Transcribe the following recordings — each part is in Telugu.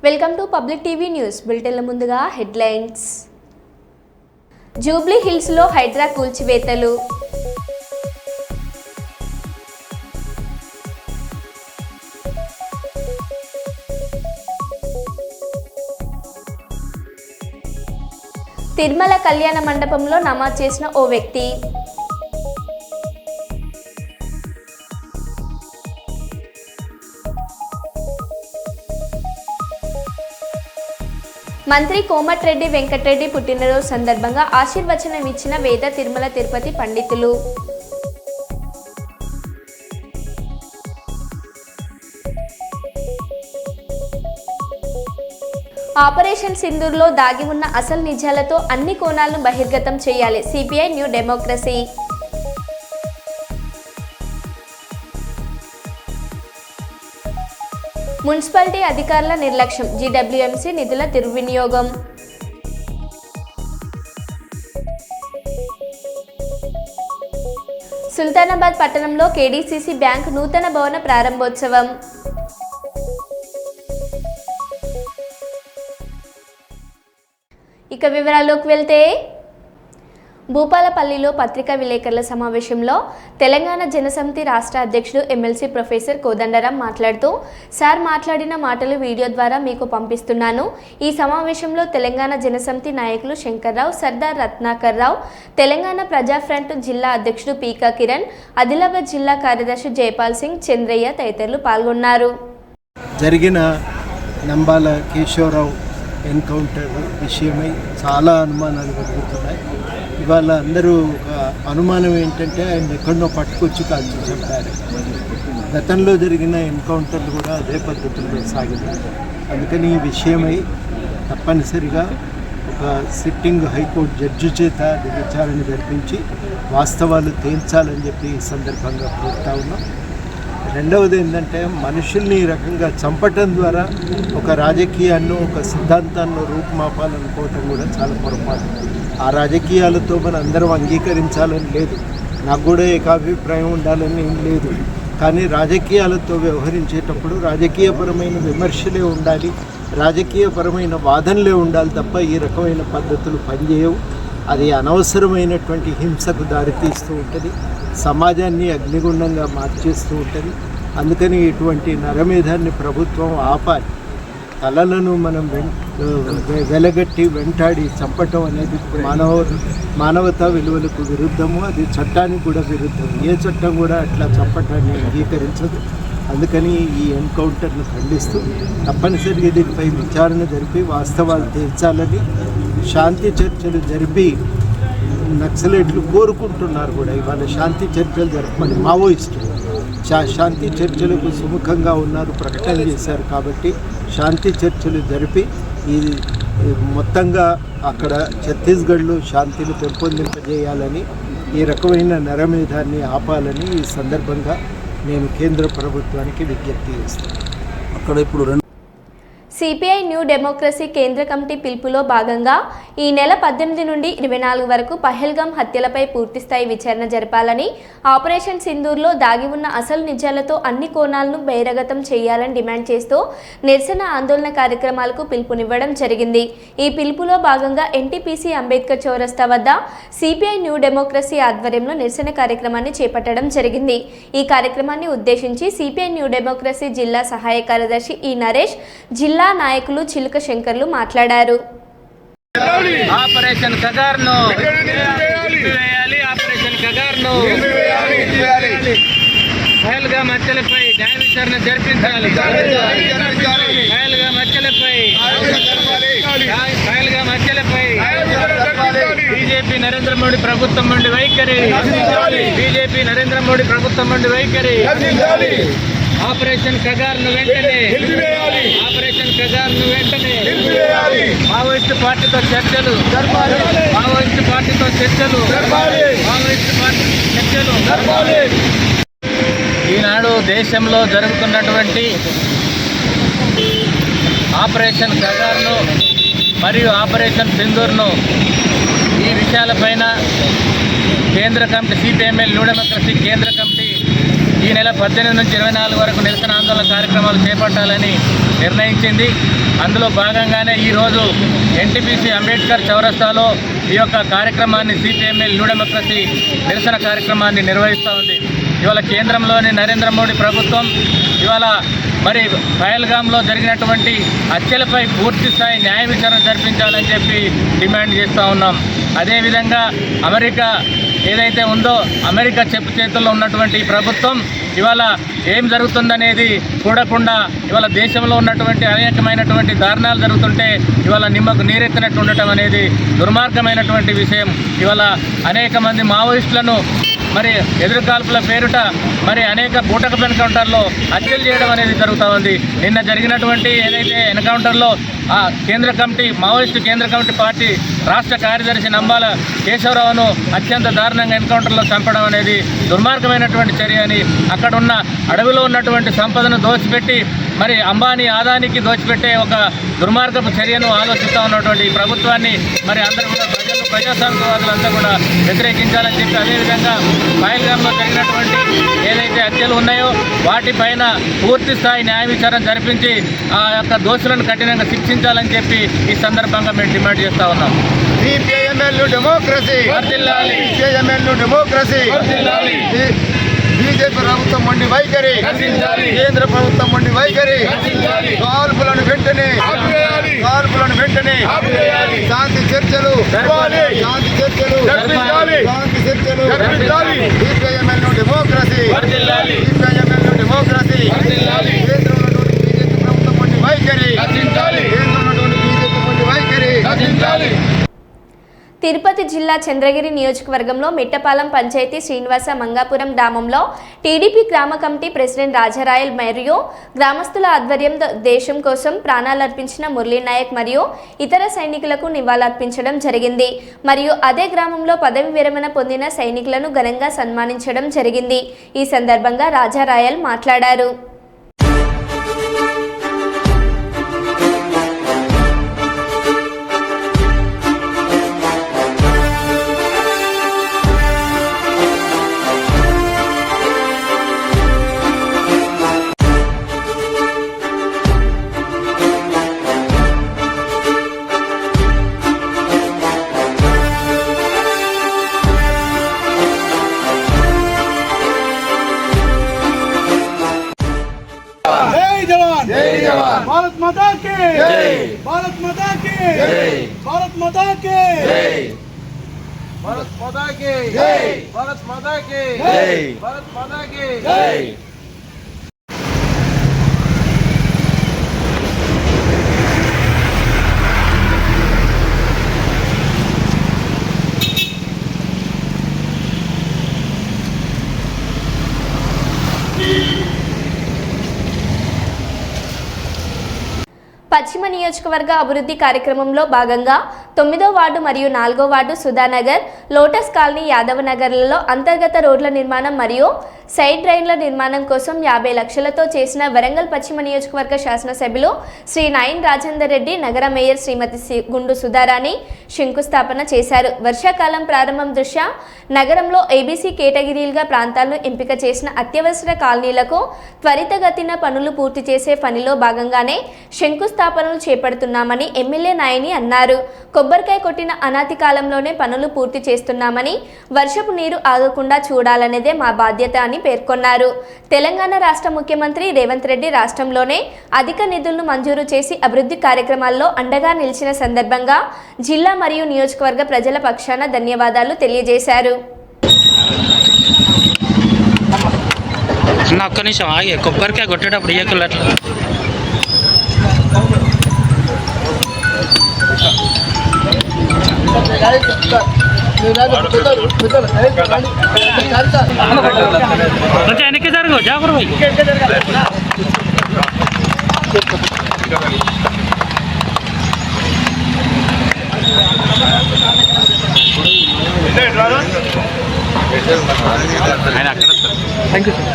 Welcome to public TV news బులెటిన్ల ముందుగా హెడ్లైన్స్. జూబ్లీ హిల్స్ లో హైడ్రా కూల్చివేతలు. తిరుమల కళ్యాణ మండపంలో నమాజ్ చేసిన ఓ వ్యక్తి. మంత్రి కోమటిరెడ్డి వెంకటరెడ్డి పుట్టినరోజు సందర్భంగా ఆశీర్వచనం ఇచ్చిన వేద తిరుమల తిరుపతి పండితులు. ఆపరేషన్ సింధూర్లో దాగి ఉన్న అసలు నిజాలతో అన్ని కోణాలను బహిర్గతం చేయాలి సిపిఐ న్యూ డెమోక్రసీ. మున్సిపాలిటీ అధికారుల నిర్లక్ష్యం, జీడబ్ల్యూఎంసీ నిధుల దుర్వినియోగం. సుల్తానాబాద్ పట్టణంలో కేడీసీసీ బ్యాంక్ నూతన భవన ప్రారంభోత్సవం. ఇక వివరాల్లోకి వెళ్తే, భూపాలపల్లిలో పత్రికా విలేకరుల సమావేశంలో తెలంగాణ జనసమితి రాష్ట్ర అధ్యక్షుడు ఎమ్మెల్సీ ప్రొఫెసర్ కోదండరాం మాట్లాడుతూ, సార్ మాట్లాడిన మాటలు వీడియో ద్వారా మీకు పంపిస్తున్నాను. ఈ సమావేశంలో తెలంగాణ జనసమితి నాయకులు శంకర్రావు, సర్దార్ రత్నాకర్ రావు, తెలంగాణ ప్రజా ఫ్రంట్ జిల్లా అధ్యక్షుడు పీకా కిరణ్, ఆదిలాబాద్ జిల్లా కార్యదర్శి జైపాల్ సింగ్, చంద్రయ్య తదితరులు పాల్గొన్నారు. జరిగిన నంబాల కేశవరావు ఎన్కౌంటర్ విషయమై చాలా అనుమానాలు కలుగుతున్నాయి. ఇవాళ అందరూ ఒక అనుమానం ఏంటంటే ఆయన ఎక్కడో పట్టుకొచ్చి కాల్చి చెప్పారు. గతంలో జరిగిన ఎన్కౌంటర్లు కూడా అదే పద్ధతుల్లో సాగింది. అందుకని ఈ విషయమై తప్పనిసరిగా ఒక సిట్టింగ్ హైకోర్టు జడ్జి చేత విచారణ జరిపించి వాస్తవాలు తేల్చాలని చెప్పి ఈ సందర్భంగా కోరుతా ఉన్నాం. రెండవది ఏంటంటే, మనుషుల్ని ఈ రకంగా చంపటం ద్వారా ఒక రాజకీయాన్ని, ఒక సిద్ధాంతాన్ని రూపుమాపాలనుకోవటం కూడా చాలా పొరపాటు. ఆ రాజకీయాలతో మనం అందరం అంగీకరించాలని లేదు, నాకు కూడా ఏకాభిప్రాయం ఉండాలని ఏం లేదు. కానీ రాజకీయాలతో వ్యవహరించేటప్పుడు రాజకీయపరమైన విమర్శలే ఉండాలి, రాజకీయపరమైన వాదనలే ఉండాలి తప్ప ఈ రకమైన పద్ధతులు పనిచేయవు. అది అనవసరమైనటువంటి హింసకు దారితీస్తూ ఉంటుంది, సమాజాన్ని అగ్నిగుండంగా మార్చేస్తూ ఉంటుంది. అందుకని ఇటువంటి నరమేధాన్ని ప్రభుత్వం ఆపాలి. తలలను మనం వెలగట్టి వెంటాడి చంపటం అనేది మానవతా విలువలకు విరుద్ధము, అది చట్టానికి కూడా విరుద్ధం. ఏ చట్టం కూడా అట్లా చంపటాన్ని అంగీకరించదు. అందుకని ఈ ఎన్కౌంటర్ను ఖండిస్తూ తప్పనిసరిగా దీనిపై విచారణ జరిపి వాస్తవాలు తేల్చాలని శాంతి చర్చలు జరిపి నక్సలైట్లు కోరుకుంటున్నారు కూడా. ఇవాళ శాంతి చర్చలు జరపమని మావోయిస్టులు శాంతి చర్చలకు సుముఖంగా ఉన్నారు, ప్రకటన చేశారు. కాబట్టి శాంతి చర్చలు జరిపి ఈ మొత్తంగా అక్కడ ఛత్తీస్గఢ్లో శాంతిని పెంపొందింపజేయాలని, ఈ రకమైన నరమేధాన్ని ఆపాలని ఈ సందర్భంగా నేను కేంద్ర ప్రభుత్వానికి విజ్ఞప్తి చేస్తాను. అక్కడ ఇప్పుడు సిపిఐ న్యూ డెమోక్రసీ కేంద్ర కమిటీ పిలుపులో భాగంగా ఈ నెల 18 నుండి 24 వరకు పహల్గామ్ హత్యలపై పూర్తిస్థాయి విచారణ జరపాలని, ఆపరేషన్ సింధూర్లో దాగి ఉన్న అసలు నిజాలతో అన్ని కోణాలను బహిర్గతం చేయాలని డిమాండ్ చేస్తూ నిరసన ఆందోళన కార్యక్రమాలకు పిలుపునివ్వడం జరిగింది. ఈ పిలుపులో భాగంగా ఎన్టీపీసీ అంబేద్కర్ చౌరస్తా వద్ద సిపిఐ న్యూ డెమోక్రసీ ఆధ్వర్యంలో నిరసన కార్యక్రమాన్ని చేపట్టడం జరిగింది. ఈ కార్యక్రమాన్ని ఉద్దేశించి సిపిఐ న్యూ డెమోక్రసీ జిల్లా సహాయ కార్యదర్శి ఈ నరేష్, జిల్లా నాయకులు చిలుక శంకర్లు మాట్లాడారు. ఆపరేషన్ కగార్ను నిలిపివేయాలి, ఆపరేషన్ కగార్ను పహల్గామ్ హత్యలపై న్యాయ విచారణ జరిపించాలి, పహల్గామ్ హత్యలపై బీజేపీ నరేంద్ర మోడీ ప్రభుత్వం నుండి వైఖరి, బీజేపీ నరేంద్ర మోడీ ప్రభుత్వం నుండి వైఖరి. ఆపరేషన్ కగార్ను వెంటనే, ఆపరేషన్ కగార్ను వెంటనే మావోయిస్టు పార్టీతో చర్చలు, మావోయిస్టు పార్టీతో చర్చలు, మావోయిస్టు పార్టీ చర్చలు. ఈనాడు దేశంలో జరుగుతున్నటువంటి ఆపరేషన్ కగార్ను మరియు ఆపరేషన్ సింధూర్ను, ఈ విషయాలపైన కేంద్ర కమిటీ సిపిఎంఎల్ న్యూ డెమోక్రసీ కేంద్ర కమిటీ ఈ నెల 18 నుంచి 24 వరకు నిరసన ఆందోళన కార్యక్రమాలు చేపట్టాలని నిర్ణయించింది. అందులో భాగంగానే ఈరోజు ఎన్టీపీసీ అంబేద్కర్ చౌరస్తాలో ఈ యొక్క కార్యక్రమాన్ని సిపిఎంఎల్ న్యూ డెమోక్రసీ నిరసన కార్యక్రమాన్ని నిర్వహిస్తూ ఉంది. ఇవాళ కేంద్రంలోని నరేంద్ర మోడీ ప్రభుత్వం ఇవాళ మరి పహల్గామ్లో జరిగినటువంటి హత్యలపై పూర్తి స్థాయి న్యాయ విచారణ జరిపించాలని చెప్పి డిమాండ్ చేస్తూ ఉన్నాం. అదేవిధంగా అమెరికా ఏదైతే ఉందో అమెరికా చెప్పు చేతుల్లో ఉన్నటువంటి ఈ ప్రభుత్వం ఇవాళ ఏం జరుగుతుందనేది చూడకుండా ఇవాళ దేశంలో ఉన్నటువంటి అనేకమైనటువంటి దారుణాలు జరుగుతుంటే ఇవాళ నిమ్మకు నీరెత్తినట్టు ఉండటం అనేది దుర్మార్గమైనటువంటి విషయం. ఇవాళ అనేక మంది మావోయిస్టులను మరి ఎదురుకాల్పుల పేరుట మరి అనేక బూటకపు ఎన్కౌంటర్లో హత్యలు చేయడం అనేది జరుగుతూ ఉంది. నిన్న జరిగినటువంటి ఏదైతే ఎన్కౌంటర్లో ఆ కేంద్ర కమిటీ మావోయిస్టు కేంద్ర కమిటీ పార్టీ రాష్ట్ర కార్యదర్శి నంబాల కేశవరావును అత్యంత దారుణంగా ఎన్కౌంటర్లో చంపడం అనేది దుర్మార్గమైనటువంటి చర్య అని, అక్కడ ఉన్న అడవిలో ఉన్నటువంటి సంపదను దోచిపెట్టి మరి అంబానీ ఆదానికి దోచిపెట్టే ఒక దుర్మార్గపు చర్యను ఆలోచిస్తూ ఉన్నటువంటి ఈ ప్రభుత్వాన్ని మరి అందరూ కూడా ప్రజాస్వామ్యవాదులంతా కూడా వ్యతిరేకించాలని చెప్పి, అదేవిధంగా పహల్గామ్లో జరిగినటువంటి ఏదైతే హత్యలు ఉన్నాయో వాటిపైన పూర్తి స్థాయి న్యాయ విచారణ జరిపించి ఆ యొక్క దోషులను కఠినంగా శిక్షించాలని చెప్పి ఈ సందర్భంగా మేము డిమాండ్ చేస్తూ ఉన్నాం. బీజేపీ ప్రభుత్వం మొండి వైఖరి, కేంద్ర ప్రభుత్వం మొండి వైఖరి, కాల్పులను వెంటనే శాంతి చర్చలు డెమోక్రసీ కేంద్రంలో బీజేపీ ప్రభుత్వం మొండి వైఖరి, తిరుపతి జిల్లా చంద్రగిరి నియోజకవర్గంలో మిట్టపాలెం పంచాయతీ శ్రీనివాస మంగాపురం గ్రామంలో టీడీపీ గ్రామ కమిటీ ప్రెసిడెంట్ రాజారాయల్ మరియు గ్రామస్తుల ఆధ్వర్యంలో దేశం కోసం ప్రాణాలర్పించిన మురళీనాయక్ మరియు ఇతర సైనికులకు నివాళులర్పించడం జరిగింది. మరియు అదే గ్రామంలో పదవి విరమణ పొందిన సైనికులను ఘనంగా సన్మానించడం జరిగింది. ఈ సందర్భంగా రాజారాయల్ మాట్లాడారు. भारत माता की जय, भारत माता की जय, भारत माता की जय, भारत माता की जय, भारत माता की जय, भारत माता की जय. పశ్చిమ నియోజకవర్గ అభివృద్ధి కార్యక్రమంలో భాగంగా 9వ వార్డు మరియు 4వ వార్డు సుధానగర్, లోటస్ కాలనీ, యాదవ నగర్లలో అంతర్గత రోడ్ల నిర్మాణం మరియు సైడ్ డ్రైన్ల నిర్మాణం కోసం 50 లక్షలతో చేసిన వరంగల్ పశ్చిమ నియోజకవర్గ శాసనసభ్యులు శ్రీ నాయన్ రాజేందర్ రెడ్డి, నగర మేయర్ శ్రీమతి గుండు సుధారాణి శంకుస్థాపన చేశారు. వర్షాకాలం ప్రారంభం దృష్ట్యా నగరంలో ఏబీసీ కేటగిరీలుగా ప్రాంతాలను ఎంపిక చేసిన అత్యవసర కాలనీలకు త్వరితగతిన పనులు పూర్తి చేసే పనిలో భాగంగానే శంకుస్థాపనలు చేపడుతున్నామని ఎమ్మెల్యే నాయని అన్నారు. కొబ్బరికాయ కొట్టిన అనాది కాలంలోనే పనులు పూర్తి చేస్తున్నామని, వర్షపు నీరు ఆగకుండా చూడాలనేదే మా బాధ్యత అని పేర్కొన్నారు. తెలంగాణ రాష్ట్ర ముఖ్యమంత్రి రేవంత్ రెడ్డి రాష్ట్రంలోనే అధిక నిధులను మంజూరు చేసి అభివృద్ధి కార్యక్రమాల్లో అండగా నిలిచిన సందర్భంగా జిల్లా మరియు నియోజకవర్గ ప్రజల పక్షాన ధన్యవాదాలు తెలియజేశారు. ఒక్క నిమిషం ఆగే, కొబ్బరికాయ కొట్టేటప్పుడు ఇయ్యకులట్లా వెనక్కి జరుగు జాగ్రత్త పోయి. Thank you sir.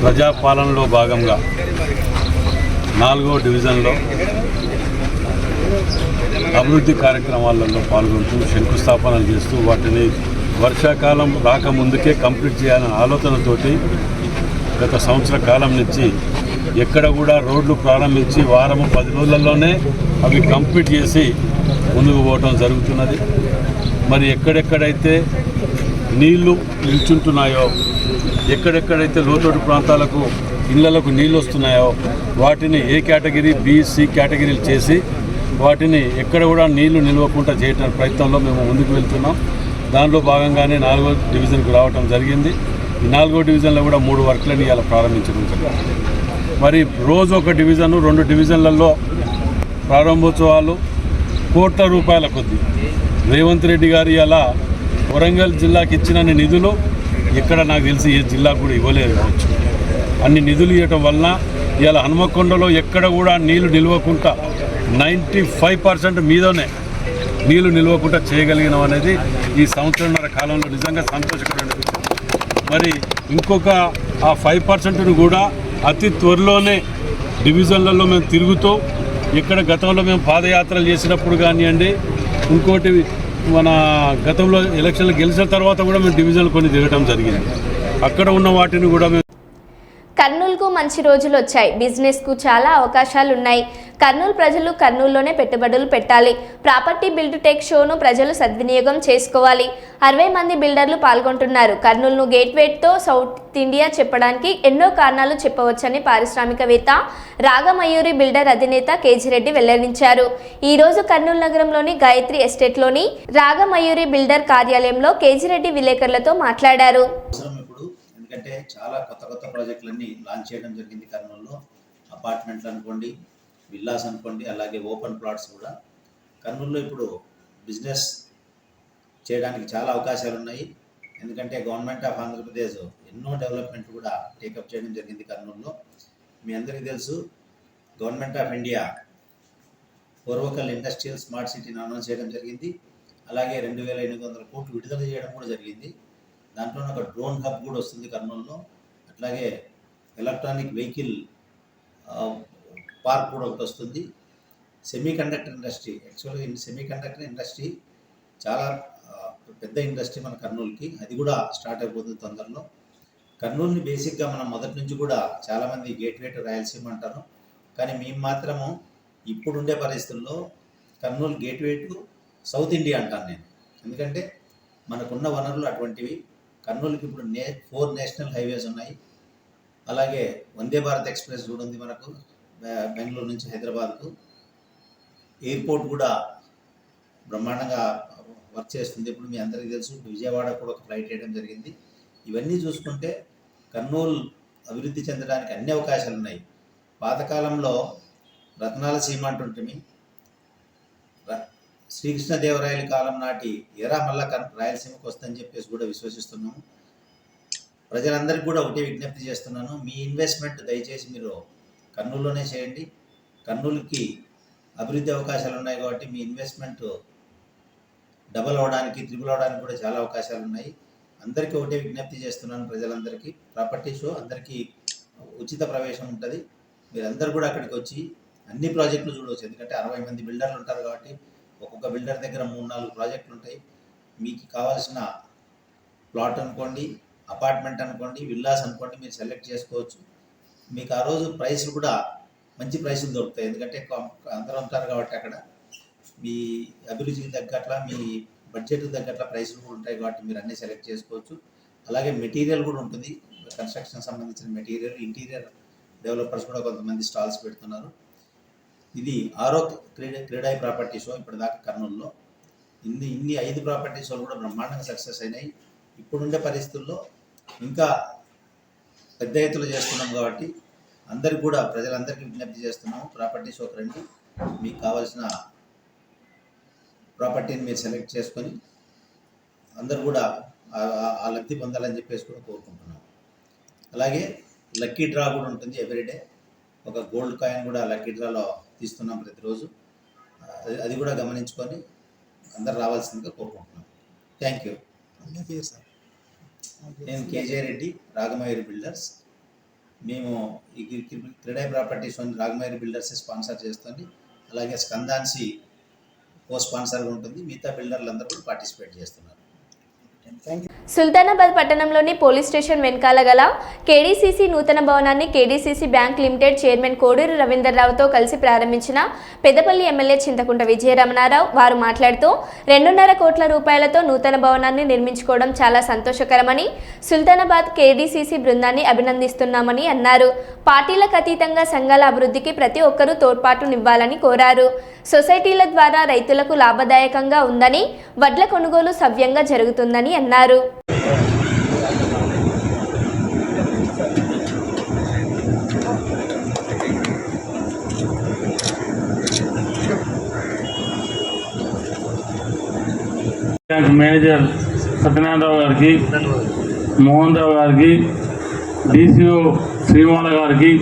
ప్రజాపాలనలో భాగంగా 4వ డివిజన్లో అభివృద్ధి కార్యక్రమాలలో పాల్గొంటూ శంకుస్థాపనలు చేస్తూ వాటిని వర్షాకాలం రాకముందుకే కంప్లీట్ చేయాలనే ఆలోచనతోటి గత సంవత్సర కాలం నుంచి ఎక్కడ కూడా రోడ్లు ప్రారంభించి వారము 10 రోజులలోనే అవి కంప్లీట్ చేసి ముందుకు పోవటం జరుగుతున్నది. మరి ఎక్కడెక్కడైతే నీళ్లు నిల్చుంటున్నాయో, ఎక్కడెక్కడైతే లోతట్టు ప్రాంతాలకు ఇళ్లకు నీళ్ళు వస్తున్నాయో వాటిని ఏ కేటగిరీ, బి, సి కేటగిరీలు చేసి వాటిని ఎక్కడ కూడా నీళ్లు నిల్వకుండా చేయటం ప్రయత్నంలో మేము ముందుకు వెళ్తున్నాం. దానిలో భాగంగానే 4వ డివిజన్కు రావటం జరిగింది. ఈ 4వ డివిజన్లో కూడా 3 వర్క్లను ఇవాళ ప్రారంభించడం జరిగింది. మరి రోజు ఒక డివిజను, 2 డివిజన్లలో ప్రారంభోత్సవాలు కోట్ల రూపాయల కొద్ది రేవంత్ రెడ్డి గారు ఇలా వరంగల్ జిల్లాకి ఇచ్చిన నిధులు ఇక్కడ నాకు తెలిసి ఏ జిల్లాకు కూడా ఇవ్వలేదు కావచ్చు. అన్ని నిధులు ఇవ్వటం వలన ఇవాళ హనుమకొండలో ఎక్కడ కూడా నీళ్లు నిల్వకుండా 95% మీదనే నీళ్లు నిల్వకుండా చేయగలిగినాం అనేది ఈ సంవత్సరంన్నర కాలంలో నిజంగా సంతోషకరమైన విషయం. మరి ఇంకొక ఆ 5%ను కూడా అతి త్వరలోనే డివిజన్లలో మేము తిరుగుతూ, ఇక్కడ గతంలో మేము పాదయాత్రలు చేసినప్పుడు కానివ్వండి, ఇంకోటి మన గతంలో ఎలక్షన్లు గెలిచిన తర్వాత కూడా మేము డివిజన్లు కొన్ని తిరగడం జరిగింది. అక్కడ ఉన్న వాటిని కూడా మేము కర్నూలుకు మంచి రోజులు వచ్చాయి. బిజినెస్కు చాలా అవకాశాలు ఉన్నాయి. కర్నూలు ప్రజలు కర్నూలులోనే పెట్టుబడులు పెట్టాలి. ప్రాపర్టీ బిల్డ్ టెక్ షోను ప్రజలు సద్వినియోగం చేసుకోవాలి. 60 మంది బిల్డర్లు పాల్గొంటున్నారు. కర్నూలును గేట్వేతో సౌత్ ఇండియా చెప్పడానికి ఎన్నో కారణాలు చెప్పవచ్చని పారిశ్రామికవేత్త రాగమయూరి బిల్డర్ అధినేత కేజిరెడ్డి వెల్లడించారు. ఈ రోజు కర్నూలు నగరంలోని గాయత్రి ఎస్టేట్లోని రాగమయూరి బిల్డర్ కార్యాలయంలో కేజిరెడ్డి విలేకరులతో మాట్లాడారు. ఎందుకంటే చాలా కొత్త ప్రాజెక్టులన్నీ లాంచ్ చేయడం జరిగింది కర్నూలులో. అపార్ట్మెంట్లు అనుకోండి, విల్లాస్ అనుకోండి, అలాగే ఓపెన్ ప్లాట్స్ కూడా. కర్నూలులో ఇప్పుడు బిజినెస్ చేయడానికి చాలా అవకాశాలు ఉన్నాయి. ఎందుకంటే గవర్నమెంట్ ఆఫ్ ఆంధ్రప్రదేశ్ ఎన్నో డెవలప్మెంట్ కూడా టేకప్ చేయడం జరిగింది కర్నూలులో. మీ అందరికీ తెలుసు, government of India Orvakal industrial smart సిటీని అనౌన్స్ చేయడం జరిగింది. అలాగే 2800 కోట్లు విడుదల చేయడం కూడా జరిగింది. దాంట్లో ఒక డ్రోన్ హబ్ కూడా వస్తుంది కర్నూలులో. అట్లాగే ఎలక్ట్రానిక్ వెహికల్ పార్క్ కూడా ఒకటి వస్తుంది. సెమీ కండక్టర్ ఇండస్ట్రీ, యాక్చువల్గా సెమీ కండక్టర్ ఇండస్ట్రీ చాలా పెద్ద ఇండస్ట్రీ మన కర్నూలుకి. అది కూడా స్టార్ట్ అయిపోతుంది తొందరలో. కర్నూలుని బేసిక్గా మనం మొదటి నుంచి కూడా చాలామంది గేట్వే టు రాయలసీమ అంటారు. కానీ మేము మాత్రము ఇప్పుడుండే పరిస్థితుల్లో Kurnool gateway to south India అంటాను నేను. ఎందుకంటే మనకున్న వనరులు అటువంటివి. కర్నూలుకి ఇప్పుడు 4 నేషనల్ హైవేస్ ఉన్నాయి. అలాగే వందే భారత్ ఎక్స్ప్రెస్ కూడా ఉంది మనకు బెంగళూరు నుంచి హైదరాబాద్కు. ఎయిర్పోర్ట్ కూడా బ్రహ్మాండంగా వర్క్ చేస్తుంది. ఇప్పుడు మీ అందరికీ తెలుసు, విజయవాడ కూడా ఒక ఫ్లైట్ వేయడం జరిగింది. ఇవన్నీ చూసుకుంటే కర్నూలు అభివృద్ధి చెందడానికి అన్ని అవకాశాలు ఉన్నాయి. పాతకాలంలో రత్నాల సీమ అంటుంటిమి. శ్రీకృష్ణదేవరాయల కాలం నాటి ఎరా మళ్ళా రాయలసీమకు వస్తుందని చెప్పేసి కూడా విశ్వసిస్తున్నాము. ప్రజలందరికీ కూడా ఒకటే విజ్ఞప్తి చేస్తున్నాను, మీ ఇన్వెస్ట్మెంట్ దయచేసి మీరు కర్నూలులోనే చేయండి. కర్నూలుకి అభివృద్ధి అవకాశాలు ఉన్నాయి కాబట్టి మీ ఇన్వెస్ట్మెంట్ డబల్ అవడానికి, ట్రిపుల్ అవడానికి కూడా చాలా అవకాశాలు ఉన్నాయి. అందరికీ ఒకటే విజ్ఞప్తి చేస్తున్నాను, ప్రజలందరికీ. ప్రాపర్టీ షో అందరికీ ఉచిత ప్రవేశం ఉంటుంది. మీరందరూ కూడా అక్కడికి వచ్చి అన్ని ప్రాజెక్టులు చూడవచ్చు. ఎందుకంటే 60 మంది బిల్డర్లు ఉంటారు కాబట్టి ఒక్కొక్క బిల్డర్ దగ్గర 3-4 ప్రాజెక్టులు ఉంటాయి. మీకు కావాల్సిన ప్లాట్ అనుకోండి, అపార్ట్మెంట్ అనుకోండి, విల్లాస్ అనుకోండి, మీరు సెలెక్ట్ చేసుకోవచ్చు. మీకు ఆ రోజు ప్రైస్లు కూడా మంచి ప్రైసులు దొరుకుతాయి. ఎందుకంటే అందరూ ఉంటారు కాబట్టి అక్కడ మీ అభిరుచికి తగ్గట్ల, మీ బడ్జెట్కి తగ్గట్ల ప్రైసులు కూడా ఉంటాయి కాబట్టి మీరు అన్నీ సెలెక్ట్ చేసుకోవచ్చు. అలాగే మెటీరియల్ కూడా ఉంటుంది, కన్స్ట్రక్షన్ సంబంధించిన మెటీరియల్. ఇంటీరియర్ డెవలపర్స్ కూడా కొంతమంది స్టాల్స్ పెడుతున్నారు. ఇది 6వ క్రీడాయి ప్రాపర్టీ షో ఇప్పటిదాకా కర్నూలులో. ఇన్ని 5 ప్రాపర్టీ షోలు కూడా బ్రహ్మాండంగా సక్సెస్ అయినాయి. ఇప్పుడుండే పరిస్థితుల్లో ఇంకా పెద్ద ఎత్తులో చేస్తున్నాం కాబట్టి అందరికి కూడా ప్రజలందరికీ విజ్ఞప్తి చేస్తున్నాము, ప్రాపర్టీ షోకి రండి. మీకు కావాల్సిన ప్రాపర్టీని మీరు సెలెక్ట్ చేసుకొని అందరు కూడా ఆ లబ్ధి పొందాలని చెప్పేసి కూడా కోరుకుంటున్నాం. అలాగే లక్కీ డ్రా కూడా ఉంటుంది ఎవ్రీడే. ఒక గోల్డ్ కాయిన్ కూడా లక్కీ డ్రాలో తీస్తున్నాం ప్రతిరోజు. అది కూడా గమనించుకొని అందరు రావాల్సిందిగా కోరుకుంటున్నాం. Thank you. నేను కేజే రెడ్డి, రాగమయూరి బిల్డర్స్. మేము ఈ క్రీడా ప్రాపర్టీస్ రాగమయూరి బిల్డర్స్ స్పాన్సర్ చేస్తుంది. అలాగే స్కందాన్సి కో స్పాన్సర్గా ఉంటుంది. మిగతా బిల్డర్లు అందరూ కూడా పార్టిసిపేట్ చేస్తున్నారు. సుల్తానాబాద్ పట్టణంలోని పోలీస్ స్టేషన్ వెనకాల గల కేడీసీసీ నూతన భవనాన్ని KDCC bank limited chairman Koduru రవీందర్రావుతో కలిసి ప్రారంభించిన పెద్దపల్లి ఎమ్మెల్యే చింతకుంట విజయరమణారావు వారు మాట్లాడుతూ 2.5 కోట్ల రూపాయలతో నూతన భవనాన్ని నిర్మించుకోవడం చాలా సంతోషకరమని, సుల్తానాబాద్ కేడీసీసీ బృందాన్ని అభినందిస్తున్నామని అన్నారు. పార్టీలకు అతీతంగా సంఘాల అభివృద్ధికి ప్రతి ఒక్కరూ తోడ్పాటునివ్వాలని కోరారు. సొసైటీల ద్వారా రైతులకు లాభదాయకంగా ఉందని, వడ్ల కొనుగోలు సవ్యంగా జరుగుతుందని అన్నారు. మేనేజర్ సత్యనారాయణరావు గారికి, మోహన్ రావు గారికి, డిసిఓ శ్రీమాల గారికి,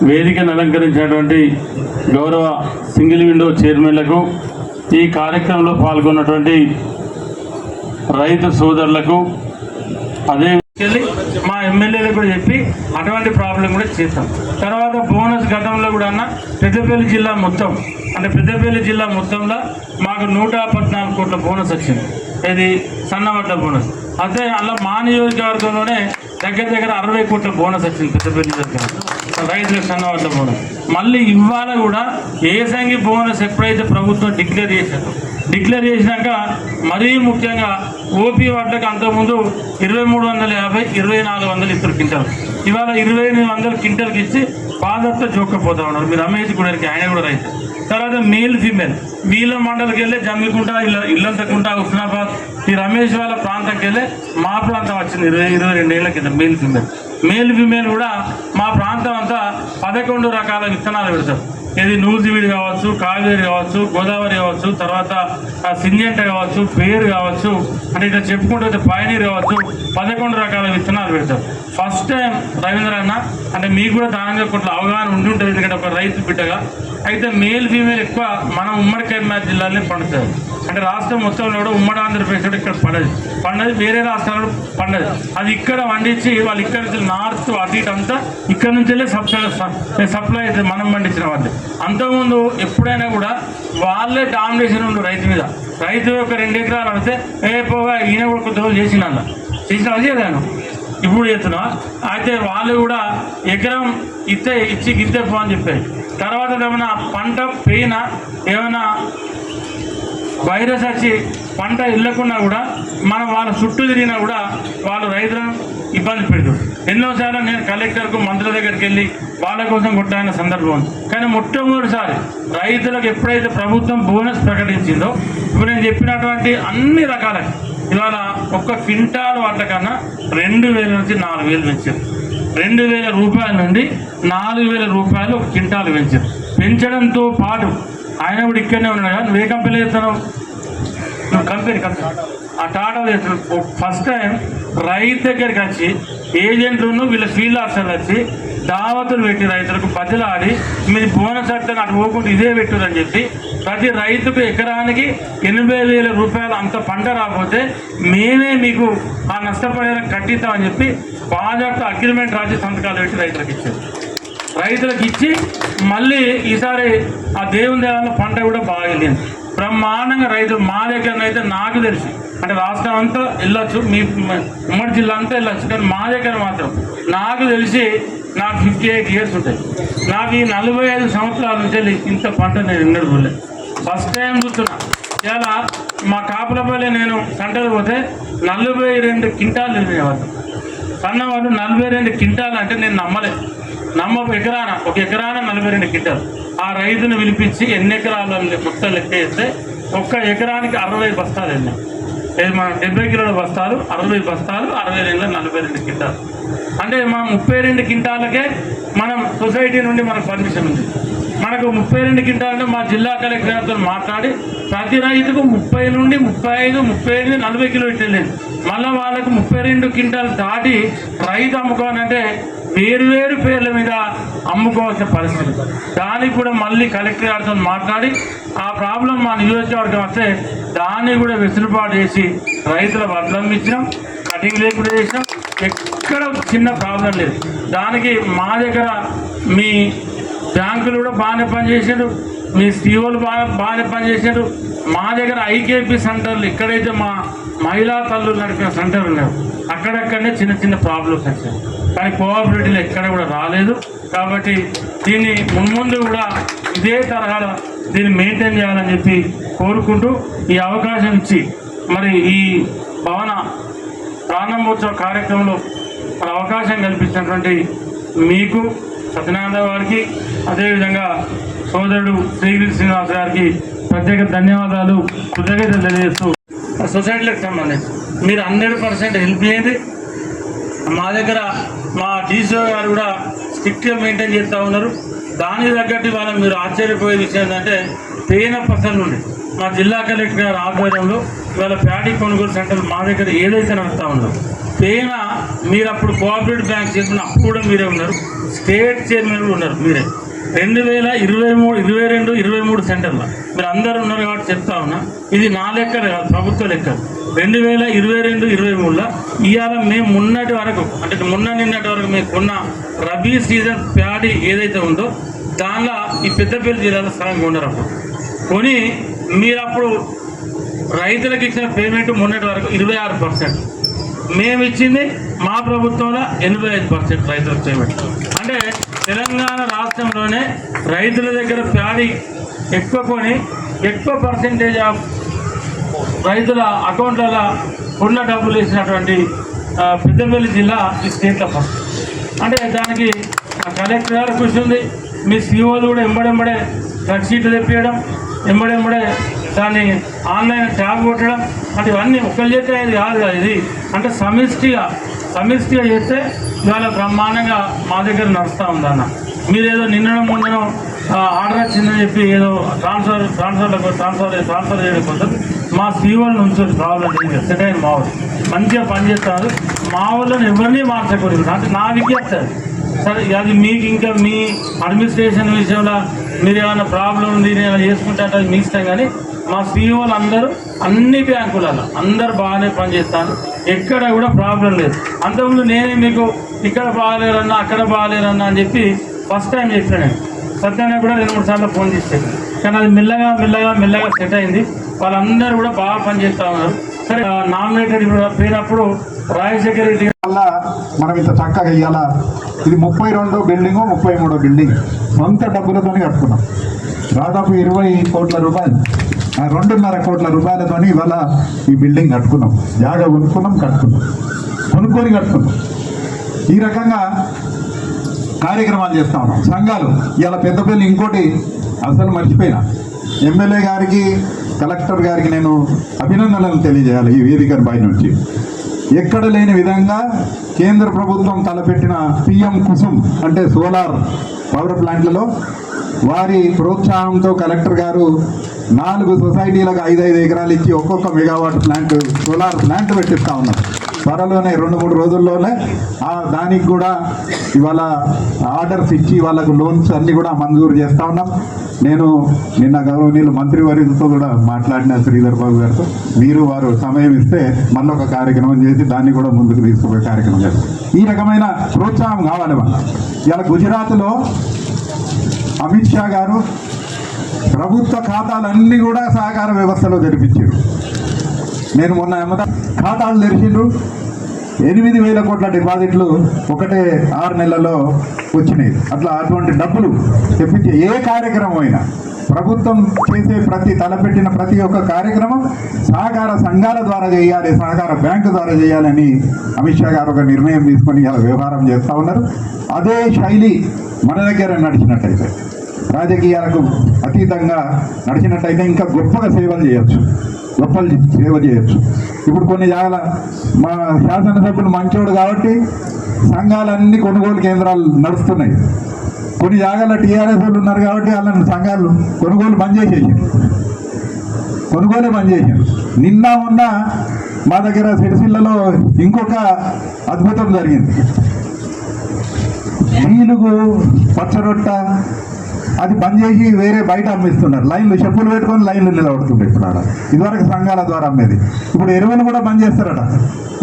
వేదికను అలంకరించినటువంటి గౌరవ సింగిల్ విండో చైర్మన్లకు, ఈ కార్యక్రమంలో పాల్గొన్నటువంటి రైతు సోదరులకు, అదే మా ఎమ్మెల్యేలకు కూడా చెప్పి అటువంటి ప్రాబ్లం కూడా చేస్తాం. తర్వాత బోనస్ గతంలో కూడా పెద్దపల్లి జిల్లా మొత్తం పెద్దపల్లి జిల్లా మొత్తంలో మాకు 114 కోట్ల బోనస్ వచ్చింది. ఇది సన్నవడ్ల బోనస్. అదే అలా మా నియోజకవర్గంలోనే దగ్గర 60 కోట్ల బోనస్ వచ్చింది పెద్దపల్లి రైతులకు సన్నవడ్ల బోనస్. మళ్ళీ ఇవాళ కూడా ఏసంగి బోనస్ ఎప్పుడైతే ప్రభుత్వం డిక్లేర్ చేసినాక మరీ ముఖ్యంగా ఓపీ వడ్లకు అంతకుముందు 2350, 2400 ఇస్తారు క్వింటల్. ఇవాళ 2800 క్వింటల్కి ఇచ్చి బాధతో జోక్కపోతా ఉన్నారు. మీరు రమేష్ కూడా ఆయన కూడా రైతు. తర్వాత మేల్ ఫీమేల్ వీళ్ళ మండలికి వెళ్ళి జమ్మికుంట, ఇల్లంతకుంట, హుస్నాబాద్, ఈ రమేష్ వాళ్ళ ప్రాంతంకి వెళ్ళి మా ప్రాంతం వచ్చింది 22 ఏళ్ల కింద మేల్ ఫీమేల్ కూడా మా ప్రాంతం అంతా 11 రకాల విత్తనాలు పెడతారు. ఇది నూజివీడు కావచ్చు, కావేరి కావచ్చు, గోదావరి కావచ్చు, తర్వాత సింజంట కావచ్చు, పేరు కావచ్చు, అంటే ఇట్లా చెప్పుకుంటే పైనీర్ కావచ్చు, 11 రకాల విత్తనాలు పెడతారు. ఫస్ట్ టైం రవీంద్ర అన్న అంటే మీకు కూడా దానిగా కొంత అవగాహన ఉంటుంటుంది, ఎందుకంటే ఒక రైతు బిడ్డగా. అయితే మేల్ ఫీమేల్ ఎక్కువ మనం ఉమ్మడి కరీంనగర్ జిల్లాలోనే పండుతుంది. అంటే రాష్ట్రం మొత్తంలో కూడా ఉమ్మడి ఆంధ్రప్రదేశ్ కూడా ఇక్కడ పండదు, వేరే రాష్ట్రాల్లో పండదు. అది ఇక్కడ వండించి వాళ్ళు ఇక్కడ నుంచి నార్త్ అటు ఇటు అంతా ఇక్కడ నుంచి వెళ్ళి సప్లై అయితే మనం పండించిన వాళ్ళు. అంతకుముందు ఎప్పుడైనా కూడా వాళ్ళే డామినేషన్ ఉండు రైతు మీద. రైతు ఒక 2 ఎకరాలు అడితే పోగా ఈయన కూడా కొద్ది రోజులు చేసిన చేయలేను, ఇప్పుడు చేస్తున్నా. అయితే వాళ్ళు కూడా ఎకరం ఇచ్చి గిద్దే పో అని చెప్పారు. తర్వాత ఏమైనా పంట పోయినా ఏమైనా వైరస్ వచ్చి పంట వెళ్ళకున్నా కూడా మనం వాళ్ళ చుట్టూ తిరిగినా కూడా వాళ్ళు రైతులను ఇబ్బంది పెడతారు. ఎన్నోసార్లు నేను కలెక్టర్కు, మంత్రుల దగ్గరికి వెళ్ళి వాళ్ళ కోసం కొట్టాడిన సందర్భం. కానీ మొట్టమొదటిసారి రైతులకు ఎప్పుడైతే ప్రభుత్వం బోనస్ ప్రకటించిందో, ఇప్పుడు నేను చెప్పినటువంటి అన్ని రకాల ఇవాళ ఒక్క క్వింటాల్ వాటి కన్నా 2000 నుంచి 4000 పెంచారు. 2000 రూపాయల నుండి 4000 రూపాయలు ఒక క్వింటాల్ పెంచారు. పెంచడంతో పాటు ఆయన కూడా ఇక్కడనే ఉన్నాడు కదా, నువ్వు ఏ కంపెనీ చేస్తున్నావు? నువ్వు కంపెనీ ఆ టాటా చేస్తున్నావు. ఫస్ట్ టైం రైతు దగ్గరికి వచ్చి ఏజెంట్లను వీళ్ళ ఫీల్డ్ ఆఫీసర్లు వచ్చి దావతులు పెట్టి రైతులకు బదిలాడి మీరు బోనస్ అంటే అటు పోకుండా ఇదే పెట్టుదని చెప్పి ప్రతి రైతుకు ఎకరానికి 80,000 రూపాయలు అంత పంట రాకపోతే మేమే మీకు ఆ నష్టపరిహారం కట్టిస్తామని చెప్పి బాజాప్తా అగ్రిమెంట్ రాసి సంతకాలు పెట్టి రైతులకు ఇచ్చి మళ్ళీ ఈసారి ఆ దేవుని దేవాలయ పంట కూడా బాగా వెళ్ళింది బ్రహ్మాండంగా. రైతులు మా దగ్గరనైతే నాకు తెలిసి అంటే రాష్ట్రం అంతా వెళ్ళొచ్చు, మీ ఉమ్మడి జిల్లా అంతా వెళ్ళొచ్చు, కానీ మా దగ్గర మాత్రం నాకు తెలిసి నాకు 58 ఇయర్స్ ఉంటాయి. నాకు ఈ 45 సంవత్సరాల నుంచి ఇంత పంట నేను ఎన్నడూ పోలేదు. ఫస్ట్ టైం చూస్తున్నా. ఇలా మా కాపులపల్లి నేను సంటలు పోతే 42 క్వింటాలు తినేవాళ్ళు. సన్నవాళ్ళు 42 క్వింటాలు అంటే నేను ఒక ఎకరాన 42 క్వింటాలు. ఆ రైతును పిలిపించి ఎన్ని ఎకరాలు మొత్తం లెక్క వేస్తే ఒక్క ఎకరానికి 60 బస్తాలు వెళ్ళాయి. మన 70 కిలోల బస్తాలు 60 బస్తాలు 62 42 క్వింటాలు. అంటే మనం 32 క్వింటాలకే మనం సొసైటీ నుండి మనకు పర్మిషన్ ఉంది. మనకు 32 క్వింటాలంటే మా జిల్లా కలెక్టర్తో మాట్లాడి ప్రతి రైతుకు 30 నుండి 35, 38, 40 కిలో ఇట్టలేదు. మళ్ళీ వాళ్ళకు 32 క్వింటాలు దాటి రైతు అమ్ముకోవాలంటే వేరువేరు పేర్ల మీద అమ్ముకోవాల్సిన పరిస్థితి. దానికి కూడా మళ్ళీ కలెక్టర్ గారితో మాట్లాడి ఆ ప్రాబ్లం మా నియోజకవర్గం వస్తే దాన్ని కూడా వెసులుబాటు చేసి రైతుల వడ్లం ఇచ్చినాం, కటింగ్ లేకుండా చేసినాం. ఎక్కడ చిన్న ప్రాబ్లం లేదు. దానికి మా దగ్గర మీ బ్యాంకులు కూడా బాగానే పనిచేసారు, మీ సిఓలు బాగానే పనిచేసారు. మా దగ్గర ఐకేపీ సెంటర్లు ఎక్కడైతే మా మహిళా తల్లులు నడిపిన సెంటర్ ఉన్నారు అక్కడక్కడనే చిన్న చిన్న ప్రాబ్లమ్స్ వచ్చాయి. కానీ కోఆపరేటివ్లు ఎక్కడ కూడా రాలేదు. కాబట్టి దీన్ని మున్ముందు కూడా ఇదే తరహాలో దీన్ని మెయింటైన్ చేయాలని చెప్పి కోరుకుంటూ ఈ అవకాశం ఇచ్చి మరి ఈ భవన ప్రారంభోత్సవ కార్యక్రమంలో అవకాశం కల్పించినటువంటి మీకు సత్యనారాయణ గారికి, అదేవిధంగా సోదరుడు శ్రీగిరి శ్రీనివాస్ గారికి ప్రత్యేక ధన్యవాదాలు, కృతజ్ఞతలు తెలియజేస్తూ సొసైటీలకు సంబంధించి మీరు 100% హెల్ప్ చేయండి. మా దగ్గర మా డీసీఓ గారు కూడా స్ట్రిక్ట్గా మెయింటైన్ చేస్తూ ఉన్నారు. దానికి తగ్గట్టు వాళ్ళ మీరు ఆశ్చర్యపోయే విషయం ఏంటంటే పేన పసల నుండి మా జిల్లా కలెక్టర్ గారి ఆధ్వర్యంలో ఇవాళ ప్యాడీ కొనుగోలు సెంటర్ మా దగ్గర ఏదైతే నడుస్తూ ఉందో పేన మీరు అప్పుడు కోఆపరేటివ్ బ్యాంక్ చేసిన అప్పుడు కూడా మీరే ఉన్నారు, స్టేట్ చైర్మన్ కూడా ఉన్నారు మీరే. 2023, 22, 23 సెంటర్లో మీరు అందరూ ఉన్నారు కాబట్టి చెప్తా ఉన్నా. ఇది నా లెక్క కాదు, ప్రభుత్వ లెక్క. 2022, 23లో ఇవాళ మేము మొన్నటి వరకు అంటే నిన్నటి వరకు మేము కొన్న రబీ సీజన్ ప్యాడీ ఏదైతే ఉందో దానిలో ఈ పెద్దపల్లి జిల్లాలో స్థలంగా ఉండరు. అప్పుడు కొని మీరు అప్పుడు రైతులకు ఇచ్చిన పేమెంట్ మొన్నటి వరకు 26%, మేము ఇచ్చింది మా ప్రభుత్వంలో 85% రైతులకు పేమెంట్. అంటే తెలంగాణ రాష్ట్రంలోనే రైతుల దగ్గర ప్యాడీ ఎక్కువ కొని ఎక్కువ పర్సెంటేజ్ ఆఫ్ రైతుల అకౌంట్లలో ఉన్న డబ్బులు వేసినటువంటి పెద్దపల్లి జిల్లా ఈ స్టేట్లో ఫస్ట్. అంటే దానికి కలెక్టర్ గారు కృషి ఉంది. మీ సిఓలు కూడా ఎంబడెంబడే డ్రగ్ షీట్లు తెప్పియడం, ఎంబడెంబడే దాన్ని ఆన్లైన్ ట్యాబ్ కొట్టడం, అంటే ఇవన్నీ ఒకళ్ళు చేస్తే ఇది కాదు కదా. ఇది అంటే సమిష్టిగా చేస్తే ఇవాళ బ్రహ్మాండంగా మా దగ్గర నడుస్తూ ఉందన్న. మీరేదో నిన్నడం మొన్నడం ఆర్డర్ వచ్చిందని చెప్పి ఏదో ట్రాన్స్ఫర్ చేయడం కోసం మా సీఓల నుంచి ప్రాబ్లం సెట్ అయిన మా వాళ్ళు మంచిగా పనిచేస్తారు. మా వాళ్ళని ఎవరిని మార్చకూడదు. అంటే నా విజ్ఞప్తి సరే, అది మీకు ఇంకా మీ అడ్మినిస్ట్రేషన్ విషయంలో మీరు ఏమైనా ప్రాబ్లం ఉంది నేను చేసుకుంటే అది మీ ఇష్టం. కానీ మా సీఓలు అందరూ అన్ని బ్యాంకులలో అందరూ బాగానే పనిచేస్తారు, ఎక్కడ కూడా ప్రాబ్లం లేదు. అంతకుముందు నేనే మీకు ఇక్కడ బాగాలేరన్నా అక్కడ బాగాలేరన్నా అని చెప్పి ఫస్ట్ టైం చెప్పాను. సత్యాన్ని కూడా 2-3 సార్లు ఫోన్ చేశాను. కానీ అది మెల్లగా సెట్ అయింది. వాళ్ళందరూ కూడా బాగా పనిచేస్తూ ఉన్నారు. సరే, నామినేటెడ్ పోయినప్పుడు రాజశేఖర రెడ్డి వల్ల మనం ఇంత చక్కగా ఇవ్వాలా. ఇది 32వ బిల్డింగ్, 33వ బిల్డింగ్ సొంత డబ్బులతో కట్టుకున్నాం. దాదాపు 20 కోట్ల రూపాయలు, 2.5 కోట్ల రూపాయలతో ఇవాళ ఈ బిల్డింగ్ కట్టుకున్నాం. జాగా కొనుక్కొని కట్టుకున్నాం. ఈ రకంగా కార్యక్రమాలు చేస్తా ఉన్నాం. సంఘాలు ఇవాళ పెద్దపల్లి ఇంకోటి అసలు మర్చిపోయినా, ఎమ్మెల్యే గారికి కలెక్టర్ గారికి నేను అభినందనలు తెలియజేయాలి. ఈ వేదిక పై నుంచి ఎక్కడ లేని విధంగా కేంద్ర ప్రభుత్వం తలపెట్టిన పిఎం కుసుమ్ అంటే సోలార్ పవర్ ప్లాంట్లలో వారి ప్రోత్సాహంతో కలెక్టర్ గారు 4 సొసైటీలకు 5 ఎకరాలు ఇచ్చి ఒక్కొక్క మెగావాట్ ప్లాంట్ సోలార్ ప్లాంట్ పెట్టిస్తూ ఉన్నారు. త్వరలోనే 2-3 రోజుల్లోనే దానికి కూడా ఇవాళ ఆర్డర్స్ ఇచ్చి వాళ్ళకు లోన్స్ అన్నీ కూడా మంజూరు చేస్తూ ఉన్నాం. నేను నిన్న గౌరవనీయులు మంత్రివర్యులతో కూడా మాట్లాడిన శ్రీధర్ బాబు గారితో, వారు సమయం ఇస్తే మళ్ళీ ఒక కార్యక్రమం చేసి దాన్ని కూడా ముందుకు తీసుకుపోయే కార్యక్రమం చేస్తాం. ఈ రకమైన ప్రోత్సాహం కావాలి మనం. ఇవాళ గుజరాత్లో అమిత్ షా గారు ప్రభుత్వ ఖాతాలన్నీ కూడా సహకార వ్యవస్థలో జరిపించారు. నేను మొన్న ఖాతాలు తెరిచిండ్రు. 8,000 కోట్ల డిపాజిట్లు ఒకటే 6 నెలల్లో వచ్చినాయి. అటువంటి డబ్బులు తెప్పించే ఏ కార్యక్రమం అయినా ప్రభుత్వం చేసే తలపెట్టిన ప్రతి ఒక్క కార్యక్రమం సహకార సంఘాల ద్వారా చేయాలి, సహకార బ్యాంకు ద్వారా చేయాలని అమిత్ షా గారు ఒక నిర్ణయం తీసుకొని ఇలా వ్యవహారం చేస్తూ ఉన్నారు. అదే శైలి మన దగ్గర నడిచినట్టయితే, రాజకీయాలకు అతీతంగా నడిచినట్టయితే ఇంకా గొప్పగా సేవ చేయొచ్చు. ఇప్పుడు కొన్ని జాగాల మా శాసనసభ్యులు మంచోడు కాబట్టి సంఘాలన్నీ కొనుగోలు కేంద్రాలు నడుస్తున్నాయి. కొన్ని జాగాల టీఆర్ఎస్ వాళ్ళు ఉన్నారు కాబట్టి వాళ్ళని సంఘాలు కొనుగోలు బంద్ చేసేసారు. నిన్న మొన్న మా దగ్గర సిరిసిల్లలో ఇంకొక అద్భుతం జరిగింది. జీలుగు పచ్చరొట్ట అది బంద్ చేసి వేరే బయట అమ్మిస్తున్నారు. లైన్లు చెప్పులు పెట్టుకొని లైన్లు నిలబడుతుంటాయి ఇప్పుడు ఆడ. ఇదివరకు సంఘాల ద్వారా అమ్మేది, ఇప్పుడు ఎరువులు కూడా బంద్ చేస్తారట.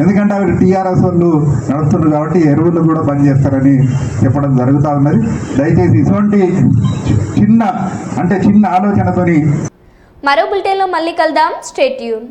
ఎందుకంటే అవి టీఆర్ఎస్ వాళ్ళు నడుస్తున్నారు కాబట్టి ఎరువులు కూడా బంద్ చేస్తారని చెప్పడం జరుగుతూ ఉన్నది. దయచేసి ఇటువంటి చిన్న ఆలోచనతోని మరో బులెటిన్లో మళ్ళీ కలుద్దాం. Stay tune.